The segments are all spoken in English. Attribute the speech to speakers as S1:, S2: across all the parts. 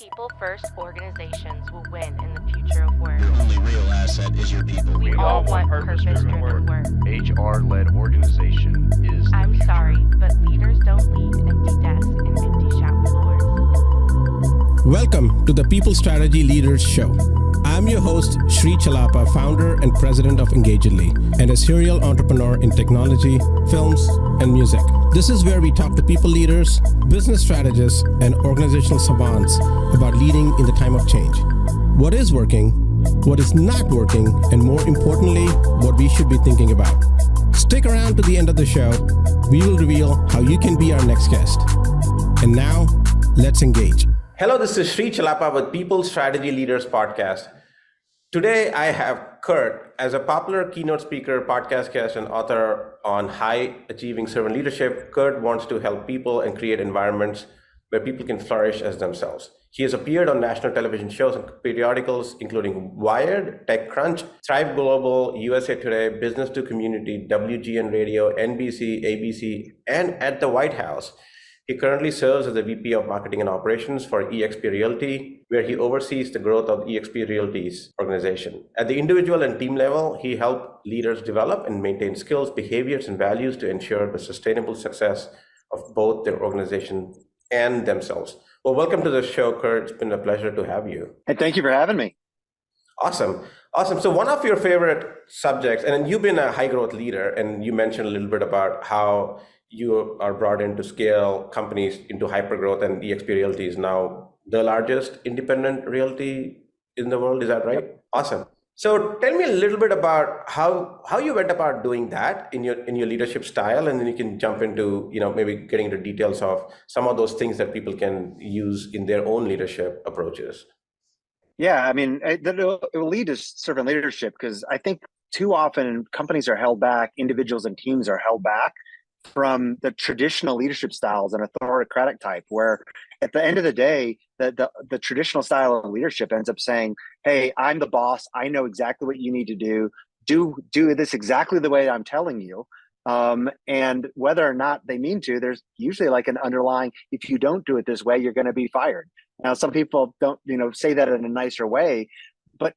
S1: People first organizations will win in the future of work.
S2: Your only real asset is your people.
S1: We all want purpose-driven work.
S3: HR-led organization is the
S1: I'm
S3: future.
S1: sorry, but leaders don't lead empty desks and empty shop floors.
S4: Welcome to the People Strategy Leaders Show. I'm your host, Sri Chellappa, founder and president of Engagedly, and a serial entrepreneur in technology, films, and music. This is where we talk to people leaders, business strategists, and organizational savants about leading in the time of change. What is working, what is not working, and more importantly, what we should be thinking about. Stick around to the end of the show. We will reveal how you can be our next guest. And now, let's engage. Hello, this is Sri Chellappa with People Strategy Leaders Podcast. Today, I have Kurt as a popular keynote speaker, podcast guest, and author on high-achieving servant leadership. Kurt wants to help people and create environments where people can flourish as themselves. He has appeared on national television shows and periodicals, including Wired, TechCrunch, Thrive Global, USA Today, Business to Community, WGN Radio, NBC, ABC, and at the White House. He currently serves as the VP of Marketing and Operations for eXp Realty, where he oversees the growth of eXp Realty's organization. At the individual and team level, he helps leaders develop and maintain skills, behaviors, and values to ensure the sustainable success of both their organization and themselves. Well, welcome to the show, Kurt. It's been a pleasure to have you.
S5: And thank you for having me.
S4: Awesome. So one of your favorite subjects, and you've been a high growth leader, and you mentioned a little bit about how you are brought in to scale companies into hypergrowth, and eXp Realty is now the largest independent realty in the world. Is that right? Yep. Awesome. So tell me a little bit about how you went about doing that in your leadership style, and then you can jump into, maybe getting into details of some of those things that people can use in their own leadership approaches.
S5: Yeah, I mean, it will lead to servant leadership, because I think too often companies are held back, individuals and teams are held back from the traditional leadership styles and authoritative type, where at the end of the day, the traditional style of leadership ends up saying, hey, I'm the boss. I know exactly what you need to do. Do this exactly the way I'm telling you. And whether or not they mean to, there's usually like an underlying, if you don't do it this way, you're going to be fired. Now, some people don't, say that in a nicer way, but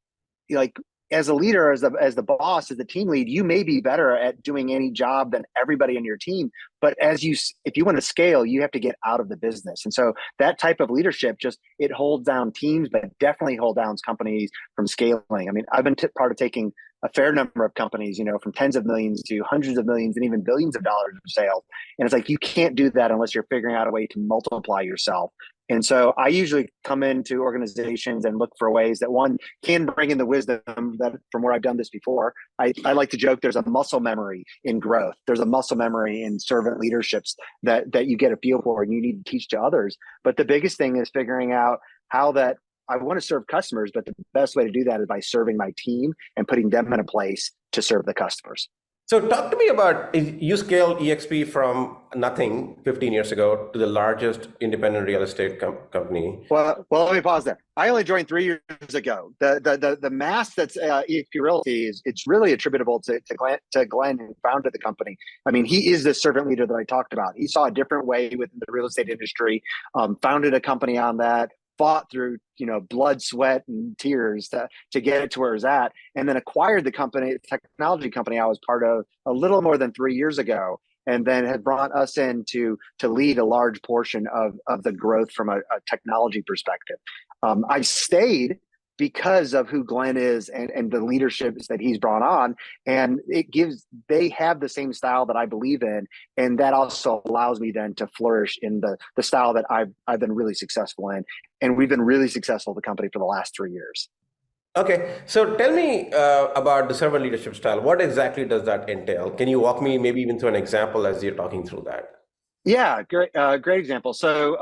S5: like, as a leader, as the boss, as the team lead, you may be better at doing any job than everybody in your team. But if you want to scale, you have to get out of the business. And so that type of leadership it holds down teams, but definitely holds down companies from scaling. I mean, I've been part of taking a fair number of companies, from tens of millions to hundreds of millions and even billions of dollars of sales. And it's like, you can't do that unless you're figuring out a way to multiply yourself. And so I usually come into organizations and look for ways that one can bring in the wisdom that from where I've done this before. I like to joke there's a muscle memory in growth. There's a muscle memory in servant leaderships that you get a feel for and you need to teach to others. But the biggest thing is figuring out how that I want to serve customers, but the best way to do that is by serving my team and putting them in a place to serve the customers.
S4: So talk to me about, you scaled eXp from nothing 15 years ago to the largest independent real estate company.
S5: Well, let me pause there. I only joined 3 years ago. The mass that's eXp Realty it's really attributable to Glenn, who founded the company. I mean, he is the servant leader that I talked about. He saw a different way within the real estate industry, founded a company on that, fought through blood, sweat, and tears to get it to where it's at, and then acquired the technology company I was part of a little more than 3 years ago, and then had brought us in to lead a large portion of the growth from a technology perspective. I've stayed because of who Glenn is and the leadership that he's brought on. And they have the same style that I believe in. And that also allows me then to flourish in the style that I've been really successful in. And we've been really successful at the company for the last 3 years.
S4: Okay, so tell me about the servant leadership style. What exactly does that entail? Can you walk me maybe even through an example as you're talking through that?
S5: Yeah, great example. So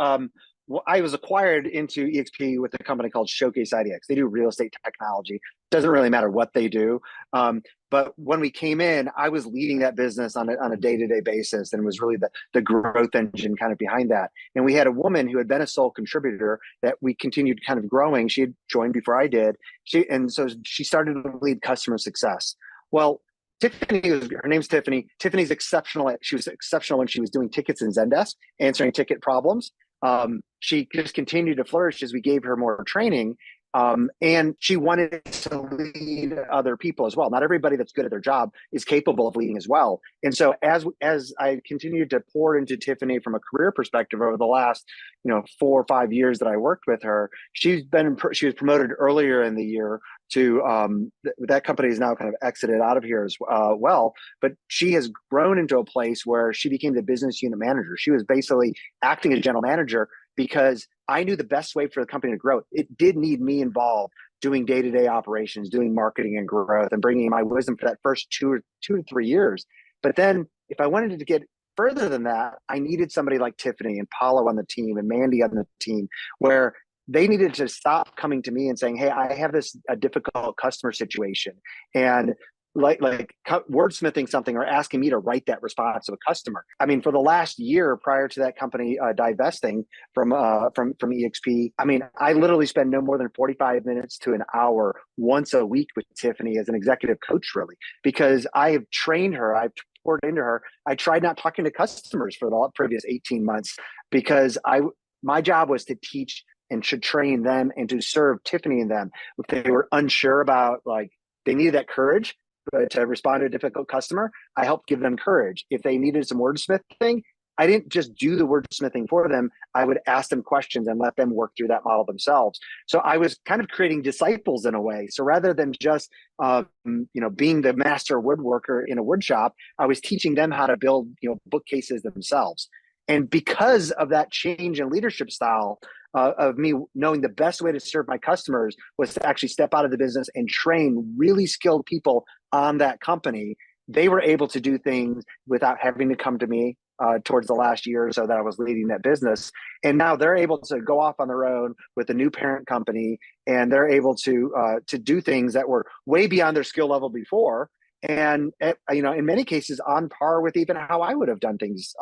S5: I was acquired into eXp with a company called Showcase IDX. They do real estate technology. Doesn't really matter what they do. But when we came in, I was leading that business on a day-to-day basis, and was really the growth engine kind of behind that. And we had a woman who had been a sole contributor that we continued kind of growing. She had joined before I did. So she started to lead customer success. Well, her name's Tiffany. Tiffany's exceptional. She was exceptional when she was doing tickets in Zendesk, answering ticket problems. she just continued to flourish as we gave her more training. And she wanted to lead other people as well. Not everybody that's good at their job is capable of leading as well. And so as I continued to pour into Tiffany from a career perspective over the last 4 or 5 years that I worked with her, she was promoted earlier in the year to that company is now kind of exited out of here as well. But she has grown into a place where she became the business unit manager. She was basically acting as general manager because I knew the best way for the company to grow. It did need me involved doing day-to-day operations, doing marketing and growth, and bringing my wisdom for that first 2 to 3 years. But then if I wanted to get further than that, I needed somebody like Tiffany and Paulo on the team and Mandy on the team, where they needed to stop coming to me and saying, hey, I have a difficult customer situation. And like wordsmithing something or asking me to write that response to a customer. I mean, for the last year prior to that company divesting from EXP, I mean, I literally spend no more than 45 minutes to an hour once a week with Tiffany as an executive coach, really, because I have trained her. I've poured into her. I tried not talking to customers for the previous 18 months because my job was to teach and to train them and to serve Tiffany and them. If they were unsure about, like, they needed that courage to respond to a difficult customer, I helped give them courage. If they needed some wordsmithing, I didn't just do the wordsmithing for them. I would ask them questions and let them work through that model themselves. So I was kind of creating disciples in a way. So rather than just being the master woodworker in a wood shop, I was teaching them how to build bookcases themselves. And because of that change in leadership style, of me knowing the best way to serve my customers was to actually step out of the business and train really skilled people on that company, they were able to do things without having to come to me towards the last year or so that I was leading that business. And now they're able to go off on their own with a new parent company, and they're able to do things that were way beyond their skill level before. And in many cases on par with even how I would have done things.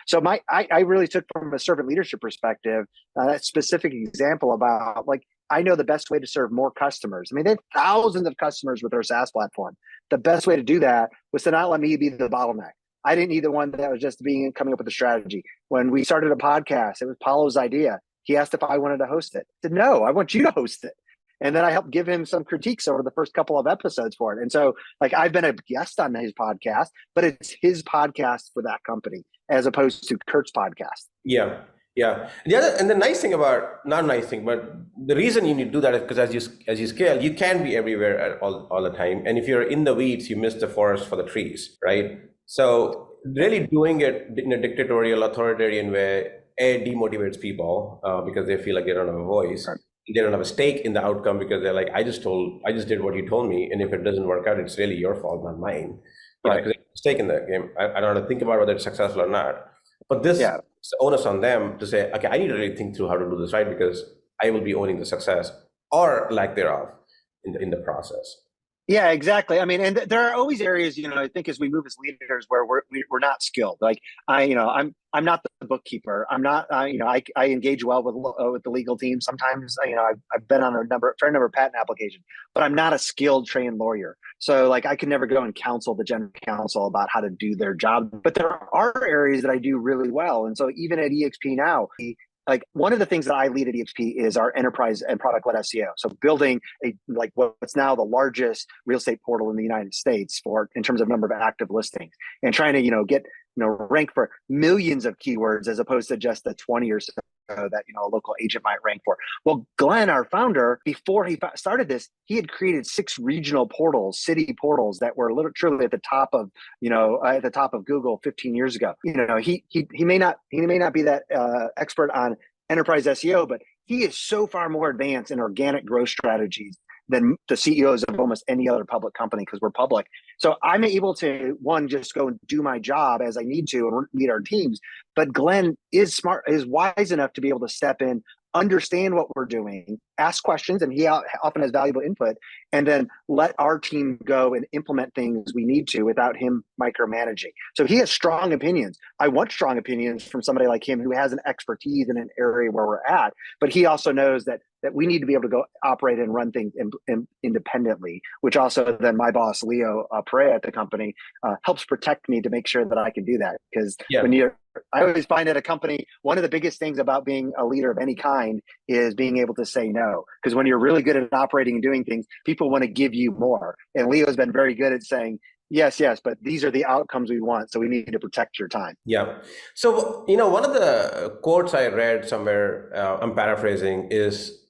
S5: So I really took from a servant leadership perspective that specific example about, like, I know the best way to serve more customers. I mean, they have thousands of customers with their SaaS platform. The best way to do that was to not let me be the bottleneck. I didn't need the one that was just coming up with a strategy. When we started a podcast, it was Paulo's idea. He asked if I wanted to host it. I said, no, I want you to host it. And then I helped give him some critiques over the first couple of episodes for it. And so, like, I've been a guest on his podcast, but it's his podcast for that company as opposed to Kurt's podcast.
S6: Yeah. The nice thing about, not nice thing, but the reason you need to do that is because as you scale, you can't be everywhere all the time. And if you're in the weeds, you miss the forest for the trees, right? So really doing it in a dictatorial, authoritarian way, demotivates people because they feel like they don't have a voice. Right. They don't have a stake in the outcome because they're like, I just did what you told me, and if it doesn't work out, it's really your fault, not mine. Right? Because they have a stake in the game. I don't have to think about whether it's successful or not. But this is the onus on them to say, okay, I need to really think through how to do this right, because I will be owning the success or lack thereof in the process.
S5: Yeah, exactly. I mean, and there are always areas, I think as we move as leaders where we're not skilled. Like I'm not the bookkeeper. I'm not, I engage well with the legal team. Sometimes, I've been on a fair number of patent applications, but I'm not a skilled trained lawyer. So like I can never go and counsel the general counsel about how to do their job. But there are areas that I do really well. And so even at EXP now, like one of the things that I lead at EXP is our enterprise and product-led SEO. So building what's now the largest real estate portal in the United States in terms of number of active listings, and trying to get rank for millions of keywords as opposed to just the 20 or so that a local agent might rank for. Well, Glenn, our founder, before he started this, he had created 6 regional portals, city portals that were literally at the top of Google 15 years ago. He may not be that expert on enterprise SEO, but he is so far more advanced in organic growth strategies than the CEOs of almost any other public company, because we're public. So I'm able to, one, just go and do my job as I need to and lead our teams. But Glenn is wise enough to be able to step in, understand what we're doing, ask questions, and he often has valuable input, and then let our team go and implement things we need to without him micromanaging. So he has strong opinions. I want strong opinions from somebody like him who has an expertise in an area where we're at, but he also knows that that we need to be able to go operate and run things independently, which also then my boss, Leo Perea at the company, helps protect me to make sure that I can do that. Because I always find at a company, one of the biggest things about being a leader of any kind is being able to say no. Because when you're really good at operating and doing things, people want to give you more. And Leo's been very good at saying, yes, but these are the outcomes we want. So we need to protect your time.
S6: Yeah. So, one of the quotes I read somewhere, I'm paraphrasing, is,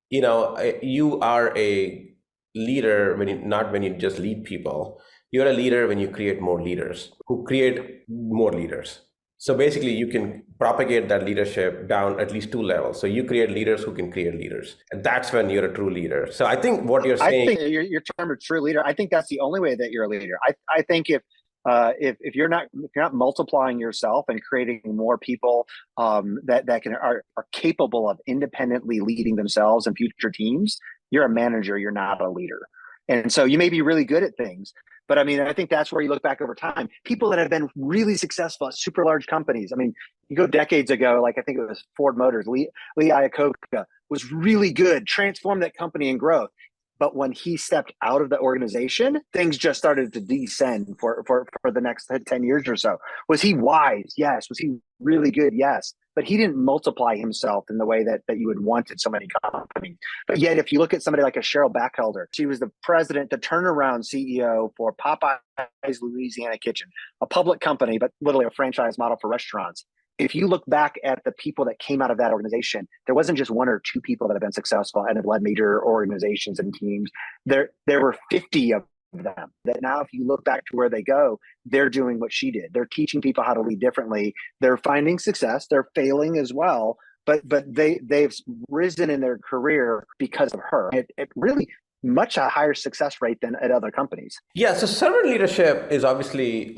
S6: you are a leader not when you just lead people. You're a leader when you create more leaders who create more leaders. So basically, you can propagate that leadership down at least 2 levels. So you create leaders who can create leaders, and that's when you're a true leader. So I think what you're saying,
S5: I think your term of true leader, I think that's the only way that you're a leader. I think if you're not multiplying yourself and creating more people that are capable of independently leading themselves and future teams, you're a manager. You're not a leader. And so you may be really good at things, but I mean, I think that's where you look back over time. People that have been really successful at super large companies. I mean, you go decades ago, like I think it was Ford Motors, Lee Iacocca was really good, transformed that company and growth. But when he stepped out of the organization, things just started to descend for the next 10 years or so. Was he wise? Yes. Was he really good? Yes. But he didn't multiply himself in the way that you would want at so many companies. But yet, if you look at somebody like a Cheryl Bachelder, she was the president, the turnaround CEO for Popeye's Louisiana Kitchen, a public company, but literally a franchise model for restaurants. If you look back at the people that came out of that organization, there wasn't just 1 or 2 people that have been successful and have led major organizations and teams. There were 50 of them that now, if you look back to where they go, they're doing what she did. They're teaching people how to lead differently. They're finding success. They're failing as well, but they've risen in their career because of her. It really much a higher success rate than at other companies.
S6: Yeah. So servant leadership is obviously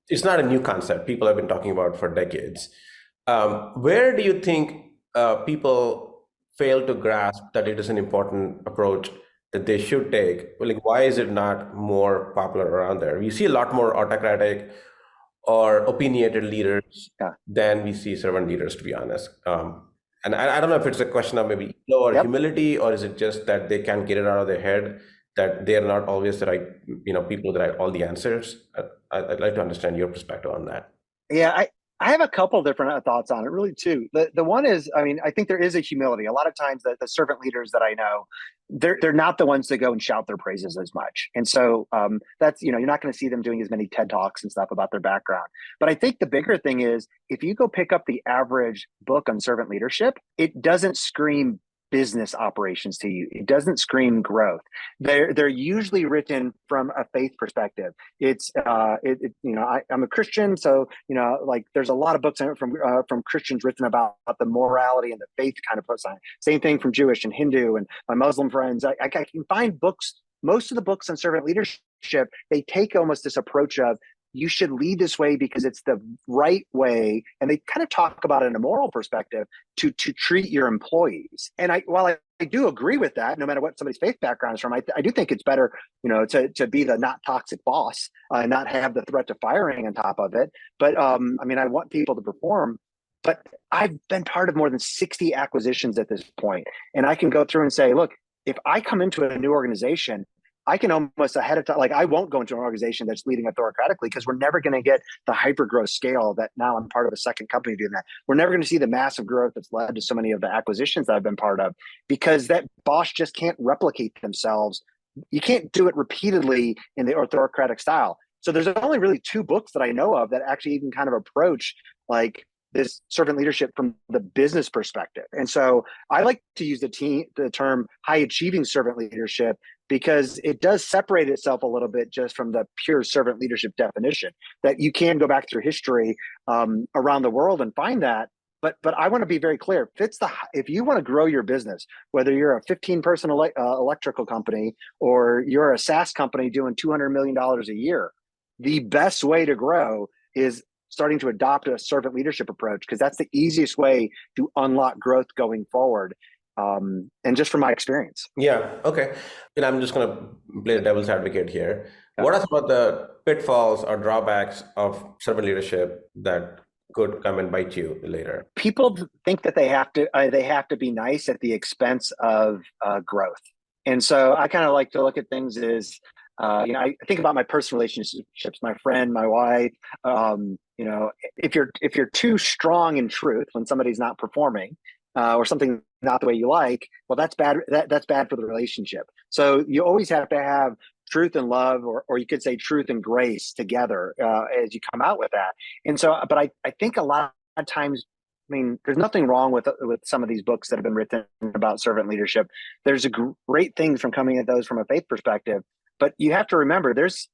S6: it's not a new concept. People have been talking about for decades. Where do you think people fail to grasp that it is an important approach that they should take? Like, why is it not more popular around there? We see a lot more autocratic or opinionated leaders than we see servant leaders, to be honest. And I don't know if it's a question of maybe ego or humility, or is it just that they can't get it out of their head that they're not always the right, people that have all the answers. I'd like to understand your perspective on that.
S5: Yeah, I have a couple different thoughts on it, really, too. The one is, I mean, I think there is a humility. A lot of times the servant leaders that I know, they're not the ones that go and shout their praises as much. And so that's, you're not going to see them doing as many TED Talks and stuff about their background. But I think the bigger thing is, if you go pick up the average book on servant leadership, it doesn't scream business operations to you. It doesn't scream growth. They're usually written from a faith perspective. It's I'm a Christian, so like there's a lot of books from Christians written about the morality and the faith kind of side. Same thing from Jewish and Hindu and my Muslim friends. I can find books. Most of the books on servant leadership, they take almost this approach of, you should lead this way because it's the right way. And they kind of talk about it in a moral perspective to treat your employees. And while I do agree with that, no matter what somebody's faith background is from, I do think it's better, to be the not toxic boss and not have the threat to firing on top of it. But I want people to perform. But I've been part of more than 60 acquisitions at this point. And I can go through and say, look, if I come into a new organization, I can almost ahead of time, like I won't go into an organization that's leading autocratically, because we're never going to get the hyper growth scale that now I'm part of a second company doing that. We're never going to see the massive growth that's led to so many of the acquisitions that I've been part of, because that boss just can't replicate themselves. You can't do it repeatedly in the autocratic style. So there's only really 2 books that I know of that actually even kind of approach like this servant leadership from the business perspective. And so I like to use the term high achieving servant leadership, because it does separate itself a little bit just from the pure servant leadership definition, that you can go back through history around the world and find that. But I want to be very clear. If you want to grow your business, whether you're a 15-person electrical company or you're a SaaS company doing $200 million a year, the best way to grow is starting to adopt a servant leadership approach, because that's the easiest way to unlock growth going forward. And just from my experience.
S6: Yeah. Okay. And I'm just going to play the devil's advocate here. What are some of the pitfalls or drawbacks of servant leadership that could come and bite you later.
S5: People think that they have to be nice at the expense of growth. And so I kind of like to look at things as, I think about my personal relationships, my friend, my wife. If you're too strong in truth when somebody's not performing, or something not the way you like, well, that's bad. That's bad for the relationship. So you always have to have truth and love, or you could say truth and grace together as you come out with that. And so, but I think a lot of times, there's nothing wrong with some of these books that have been written about servant leadership. There's great things from coming at those from a faith perspective, but you have to remember there's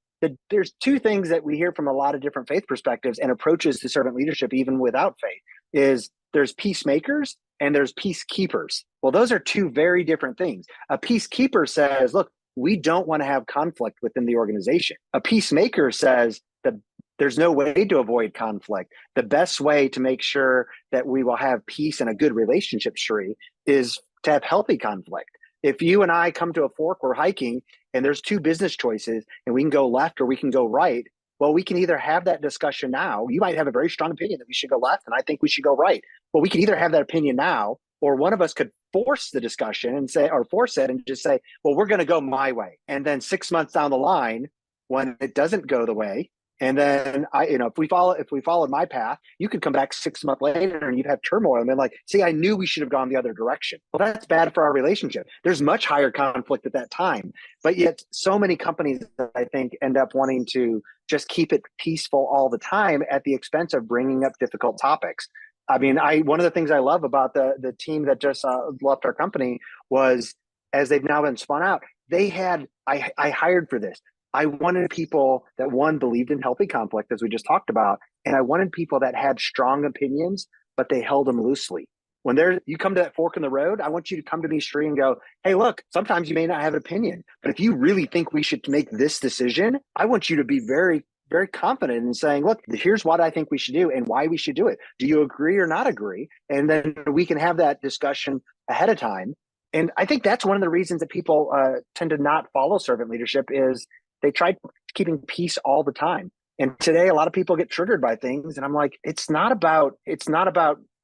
S5: two things that we hear from a lot of different faith perspectives and approaches to servant leadership, even without faith, is there's peacemakers and there's peacekeepers. Well, those are two very different things. A peacekeeper says, look, we don't want to have conflict within the organization. A peacemaker says that there's no way to avoid conflict. The best way to make sure that we will have peace and a good relationship, Sri, is to have healthy conflict. If you and I come to a fork, we're hiking, and there's two business choices, and we can go left or we can go right, well, we can either have that discussion now. You might have a very strong opinion that we should go left, and I think we should go right. Well, we can either have that opinion now, or one of us could force the discussion and say, or force it and just say, well, we're going to go my way. And then 6 months down the line, when it doesn't go the way, and then if we followed my path, you could come back 6 months later and you'd have turmoil and be like, see, I knew we should have gone the other direction. Well, that's bad for our relationship. There's much higher conflict at that time. But yet so many companies, I think, end up wanting to just keep it peaceful all the time at the expense of bringing up difficult topics. One of the things I love about the team that just left our company was, as they've now been spun out, I hired for this. I wanted people that, one, believed in healthy conflict, as we just talked about, and I wanted people that had strong opinions, but they held them loosely. When you come to that fork in the road, I want you to come to me, Sri, and go, hey, look, sometimes you may not have an opinion, but if you really think we should make this decision, I want you to be very, very confident in saying, look, here's what I think we should do and why we should do it. Do you agree or not agree? And then we can have that discussion ahead of time. And I think that's one of the reasons that people tend to not follow servant leadership is they try keeping peace all the time. And today, a lot of people get triggered by things. And I'm like, it's not about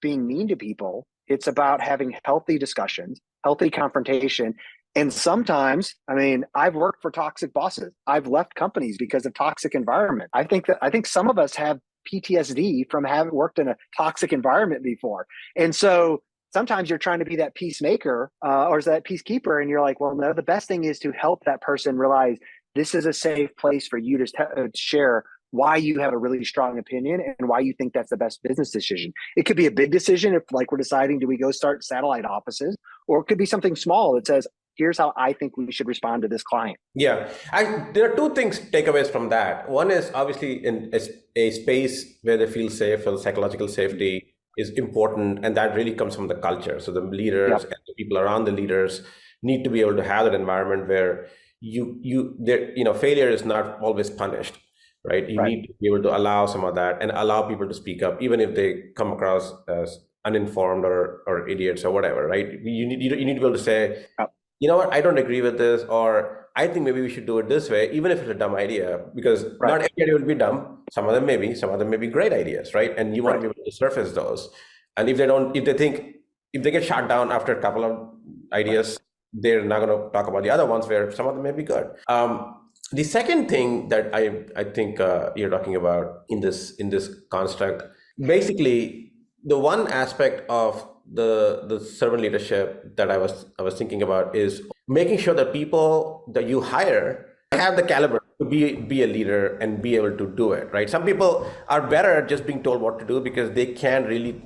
S5: being mean to people. It's about having healthy discussions, healthy confrontation. And sometimes, I've worked for toxic bosses. I've left companies because of toxic environment. I think some of us have PTSD from having worked in a toxic environment before. And so sometimes you're trying to be that peacemaker or that peacekeeper. And you're like, well, no, the best thing is to help that person realize this is a safe place for you to share why you have a really strong opinion and why you think that's the best business decision. It could be a big decision if, like, we're deciding, do we go start satellite offices? Or it could be something small that says, here's how I think we should respond to this client.
S6: Yeah, there are two things, takeaways from that. One is obviously in a space where they feel safe, or psychological safety is important, and that really comes from the culture. So the leaders and the people around the leaders need to be able to have that environment where failure is not always punished, right? You need to be able to allow some of that and allow people to speak up, even if they come across as uninformed or idiots or whatever, right? You need to be able to say, you know what, I don't agree with this, or I think maybe we should do it this way, even if it's a dumb idea, because not every idea will be dumb. Some of them may be great ideas, right? And you want to be able to surface those. And if they get shot down after a couple of ideas, they're not going to talk about the other ones where some of them may be good. The second thing that I think you're talking about in this construct, basically the one aspect of the servant leadership that I was thinking about is making sure that people that you hire have the caliber to be a leader and be able to do it, right? Some people are better at just being told what to do because they can't really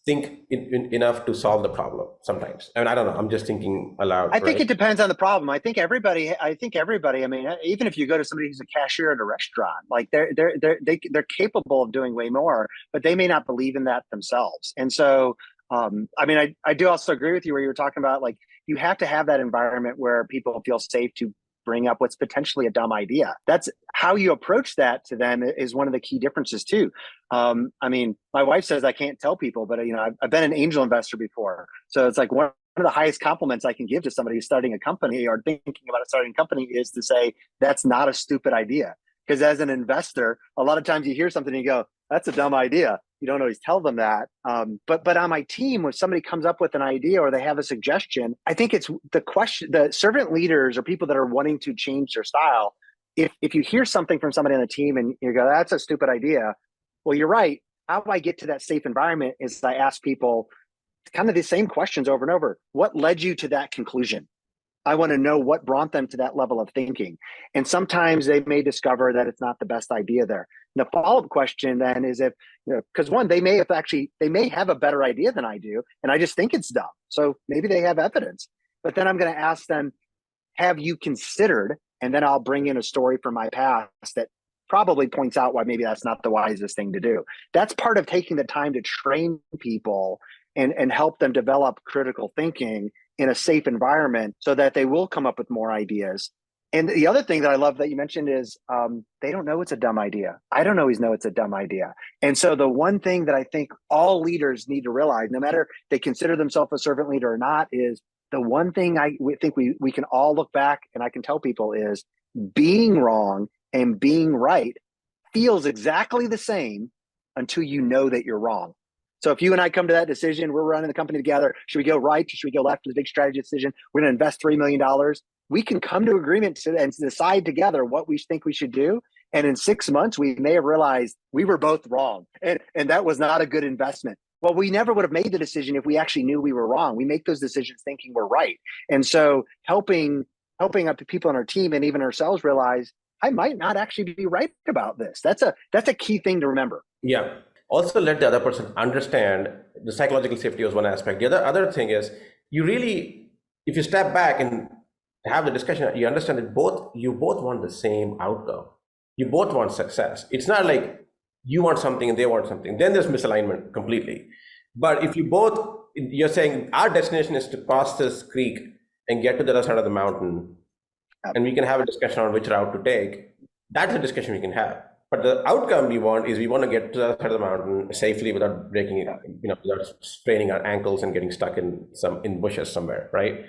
S6: think enough to solve the problem sometimes. And I don't know, I'm just thinking aloud.
S5: I think it depends on the problem. I think everybody, even if you go to somebody who's a cashier at a restaurant, like they're capable of doing way more, but they may not believe in that themselves. And so, I do also agree with you where you were talking about, like, you have to have that environment where people feel safe to bring up what's potentially a dumb idea. That's how you approach that to them is one of the key differences too. My wife says I can't tell people, but I've been an angel investor before. So it's like one of the highest compliments I can give to somebody who's starting a company or thinking about starting a company is to say, that's not a stupid idea. Because as an investor, a lot of times you hear something and you go, that's a dumb idea. You don't always tell them that. But on my team, when somebody comes up with an idea or they have a suggestion, I think it's the question, the servant leaders or people that are wanting to change their style. If you hear something from somebody on the team and you go, that's a stupid idea. Well, you're right. How do I get to that safe environment is I ask people kind of the same questions over and over. What led you to that conclusion? I want to know what brought them to that level of thinking. And sometimes they may discover that it's not the best idea there. And the follow-up question then is if, because one, they may have a better idea than I do, and I just think it's dumb. So maybe they have evidence. But then I'm going to ask them, have you considered, and then I'll bring in a story from my past that probably points out why maybe that's not the wisest thing to do. That's part of taking the time to train people and help them develop critical thinking in a safe environment so that they will come up with more ideas. And the other thing that I love that you mentioned is they don't know it's a dumb idea. I don't always know it's a dumb idea. And so the one thing that I think all leaders need to realize, no matter they consider themselves a servant leader or not, is the one thing I think we can all look back and I can tell people is being wrong and being right feels exactly the same until you know that you're wrong. So if you and I come to that decision, we're running the company together, should we go right or should we go left? It's a big strategy decision. We're going to invest $3 million. We can come to agreement and decide together what we think we should do. And in 6 months, we may have realized we were both wrong. And that was not a good investment. Well, we never would have made the decision if we actually knew we were wrong. We make those decisions thinking we're right. And so helping up the people on our team and even ourselves realize I might not actually be right about this. That's a key thing to remember.
S6: Yeah. Also let the other person understand the psychological safety was one aspect. The other thing is you really, if you step back and have the discussion, you understand that you both want the same outcome. You both want success. It's not like you want something and they want something. Then there's misalignment completely. But if you're saying our destination is to cross this creek and get to the other side of the mountain, and we can have a discussion on which route to take, that's a discussion we can have. But the outcome we want to get to the other side of the mountain safely without breaking it, without straining our ankles and getting stuck in bushes somewhere, right?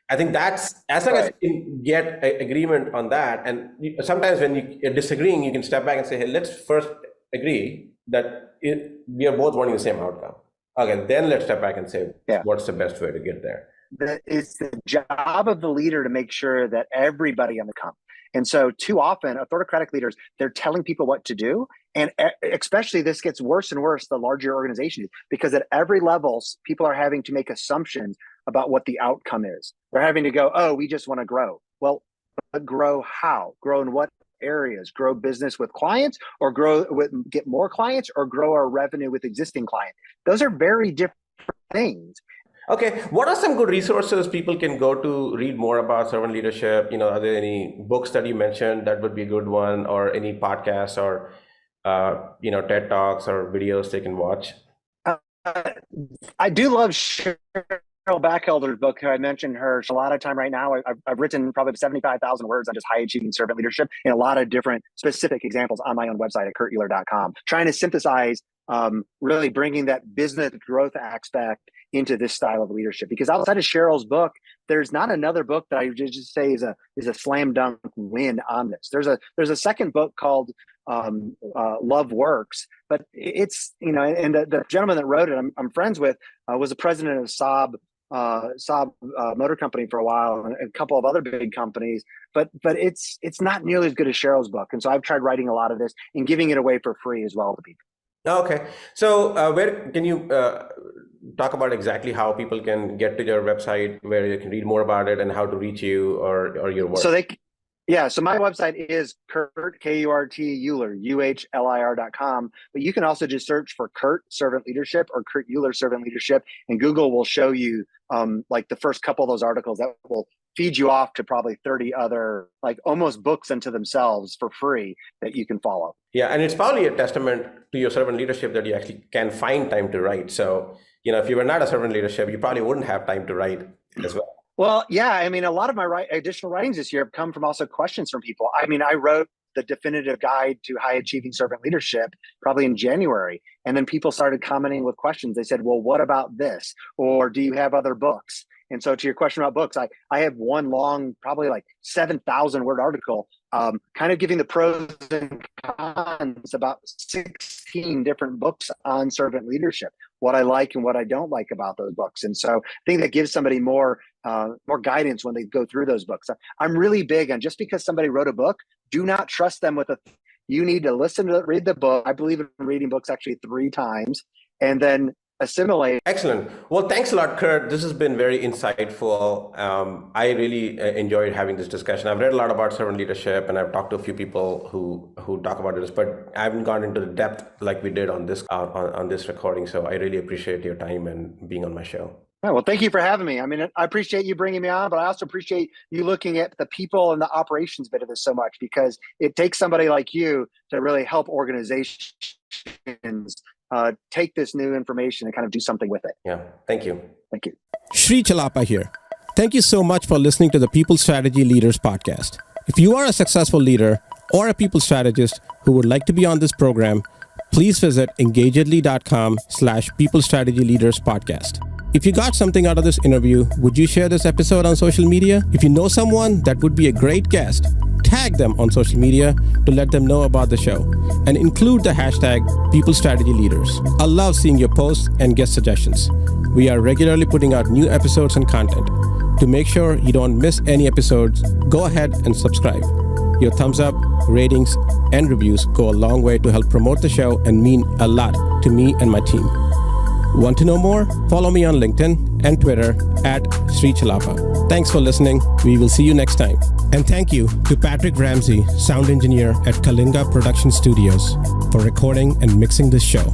S6: I think that's, as long as you can get an agreement on that, and sometimes when you're disagreeing, you can step back and say, hey, let's first agree that we are both wanting the same outcome. Okay, then let's step back and say, what's the best way to get there?
S5: It's the job of the leader to make sure that everybody on the company. And so too often, autocratic leaders, they're telling people what to do. And especially this gets worse and worse the larger organization is, because at every level, people are having to make assumptions about what the outcome is. They're having to go, oh, we just want to grow. Well, grow how? Grow in what areas? Grow business with clients, or get more clients, or grow our revenue with existing clients. Those are very different things.
S6: Okay, what are some good resources people can go to read more about servant leadership? Are there any books that you mentioned that would be a good one, or any podcasts or TED Talks or videos they can watch?
S5: I do love Cheryl Bachelder's book. I mentioned her a lot of time right now. I've written probably 75,000 words on just high achieving servant leadership and a lot of different specific examples on my own website at kurtuller.com, trying to synthesize really bringing that business growth aspect into this style of leadership. Because outside of Cheryl's book, there's not another book that I would just say is a slam dunk win on this. There's a second book called Love Works, but it's, and the gentleman that wrote it, I'm friends with, was the president of Saab Motor Company for a while, and a couple of other big companies, but it's not nearly as good as Cheryl's book. And so I've tried writing a lot of this and giving it away for free as well to people.
S6: Okay, so where can you talk about exactly how people can get to your website, where you can read more about it, and how to reach you or your work?
S5: So my website is Kurt, Kurt, Uller, UHLIR.com. But you can also just search for Kurt Servant Leadership or Kurt Uller Servant Leadership, and Google will show you like the first couple of those articles that will feed you off to probably 30 other, like almost books unto themselves for free that you can follow.
S6: Yeah, and it's probably a testament to your servant leadership that you actually can find time to write. So, if you were not a servant leadership, you probably wouldn't have time to write as well.
S5: Well, yeah, I mean, a lot of my additional writings this year have come from also questions from people. I mean, I wrote the definitive guide to high achieving servant leadership probably in January. And then people started commenting with questions. They said, well, what about this? Or do you have other books? And so to your question about books, I have one long, probably like 7,000 word article kind of giving the pros and cons about 16 different books on servant leadership, what I like and what I don't like about those books. And so I think that gives somebody more guidance when they go through those books. I'm really big on, just because somebody wrote a book, do not trust them with you need to read the book. I believe in reading books actually 3 times and then assimilate.
S6: Excellent. Well, thanks a lot, Kurt. This has been very insightful. I really enjoyed having this discussion. I've read a lot about servant leadership, and I've talked to a few people who talk about this, but I haven't gone into the depth like we did on this on this recording. So I really appreciate your time and being on my show.
S5: Oh, well, thank you for having me. I mean, I appreciate you bringing me on, but I also appreciate you looking at the people and the operations bit of this so much, because it takes somebody like you to really help organizations take this new information and kind of do something with it.
S6: Yeah. Thank you.
S5: Thank you.
S4: Sri Chellappa here. Thank you so much for listening to the People Strategy Leaders podcast. If you are a successful leader or a people strategist who would like to be on this program, please visit engagedly.com/People Strategy Leaders podcast. If you got something out of this interview, would you share this episode on social media? If you know someone that would be a great guest, tag them on social media to let them know about the show and include the hashtag People Strategy Leaders. I love seeing your posts and guest suggestions. We are regularly putting out new episodes and content. To make sure you don't miss any episodes, go ahead and subscribe. Your thumbs up, ratings, and reviews go a long way to help promote the show and mean a lot to me and my team. Want to know more? Follow me on LinkedIn and Twitter @Sri Chellappa. Thanks for listening. We will see you next time. And thank you to Patrick Ramsey, sound engineer at Kalinga Production Studios, for recording and mixing this show.